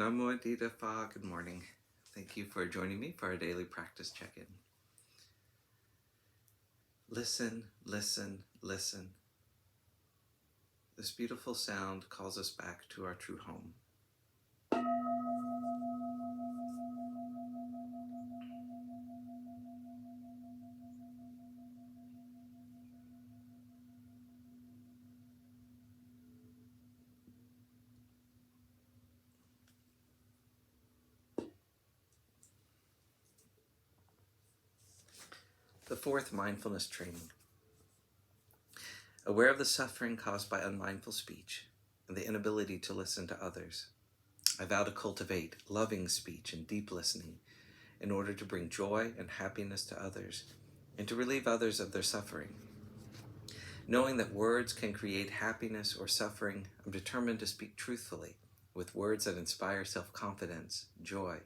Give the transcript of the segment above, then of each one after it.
Namo Phat, good morning. Thank you for joining me for our daily practice check-in. Listen, listen, listen. This beautiful sound calls us back to our true home. The fourth mindfulness training. Aware of the suffering caused by unmindful speech and the inability to listen to others, I vow to cultivate loving speech and deep listening in order to bring joy and happiness to others and to relieve others of their suffering. Knowing that words can create happiness or suffering, I'm determined to speak truthfully with words that inspire self-confidence, joy,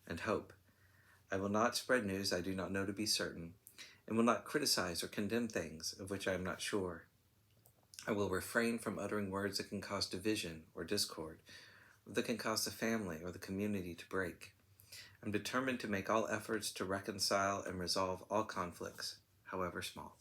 and hope. I will not spread news I do not know to be certain, and will not criticize or condemn things of which I am not sure. I will refrain from uttering words that can cause division or discord, or that can cause the family or the community to break. I'm determined to make all efforts to reconcile and resolve all conflicts, however small.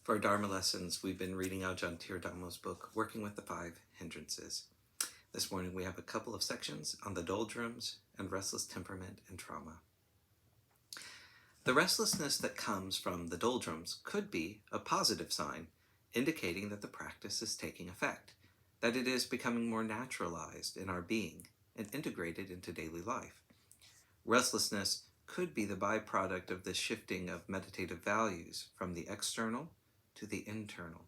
For our Dharma lessons, we've been reading Ajahn Thiradhammo's book, Working with the Five Hindrances. This morning we have a couple of sections on the doldrums and restless temperament and trauma. The restlessness that comes from the doldrums could be a positive sign, indicating that the practice is taking effect, that it is becoming more naturalized in our being and integrated into daily life. Restlessness could be the byproduct of the shifting of meditative values from the external to the internal.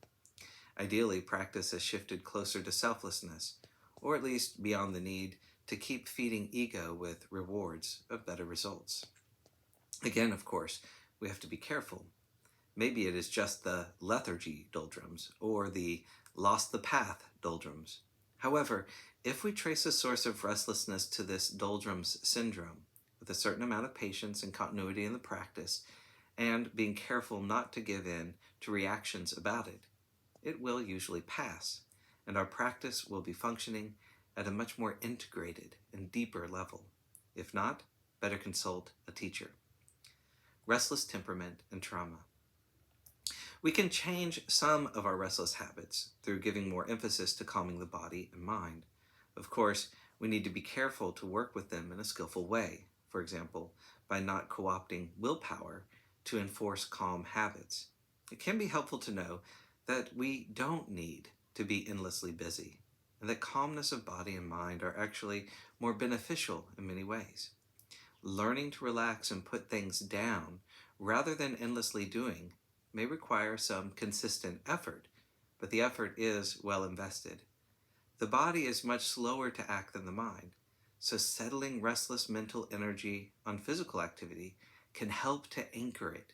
Ideally, practice has shifted closer to selflessness, or at least beyond the need to keep feeding ego with rewards of better results. Again, of course, we have to be careful. Maybe it is just the lethargy doldrums or the lost the path doldrums. However, if we trace a source of restlessness to this doldrums syndrome, with a certain amount of patience and continuity in the practice, and being careful not to give in to reactions about it, it will usually pass, and our practice will be functioning at a much more integrated and deeper level. If not, better consult a teacher. Restless temperament and trauma. We can change some of our restless habits through giving more emphasis to calming the body and mind. Of course, we need to be careful to work with them in a skillful way, for example, by not co-opting willpower to enforce calm habits. It can be helpful to know that we don't need to be endlessly busy, and that calmness of body and mind are actually more beneficial in many ways. Learning to relax and put things down rather than endlessly doing may require some consistent effort, but the effort is well invested. The body is much slower to act than the mind, so settling restless mental energy on physical activity can help to anchor it.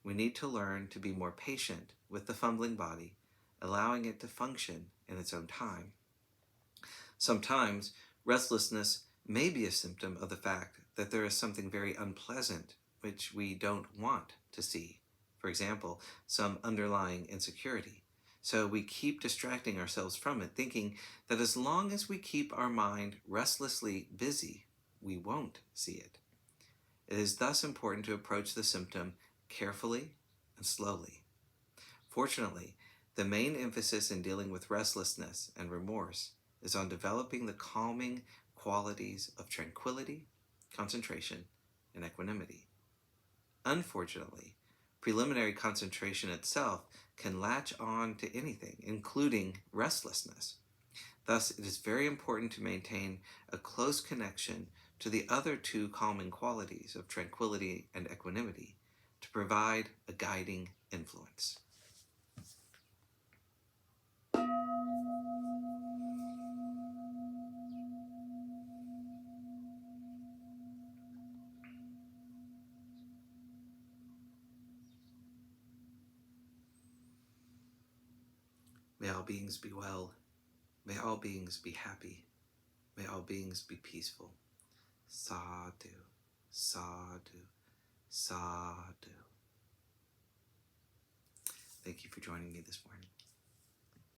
We need to learn to be more patient with the fumbling body, allowing it to function in its own time. Sometimes restlessness may be a symptom of the fact that there is something very unpleasant which we don't want to see. For example, some underlying insecurity. So we keep distracting ourselves from it, thinking that as long as we keep our mind restlessly busy, we won't see it. It is thus important to approach the symptom carefully and slowly. Fortunately, the main emphasis in dealing with restlessness and remorse is on developing the calming qualities of tranquility, concentration, and equanimity. Unfortunately, preliminary concentration itself can latch on to anything, including restlessness. Thus, it is very important to maintain a close connection to the other two calming qualities of tranquility and equanimity to provide a guiding influence. May all beings be well. May all beings be happy. May all beings be peaceful. Sadhu, sadhu, sadhu. Thank you for joining me this morning.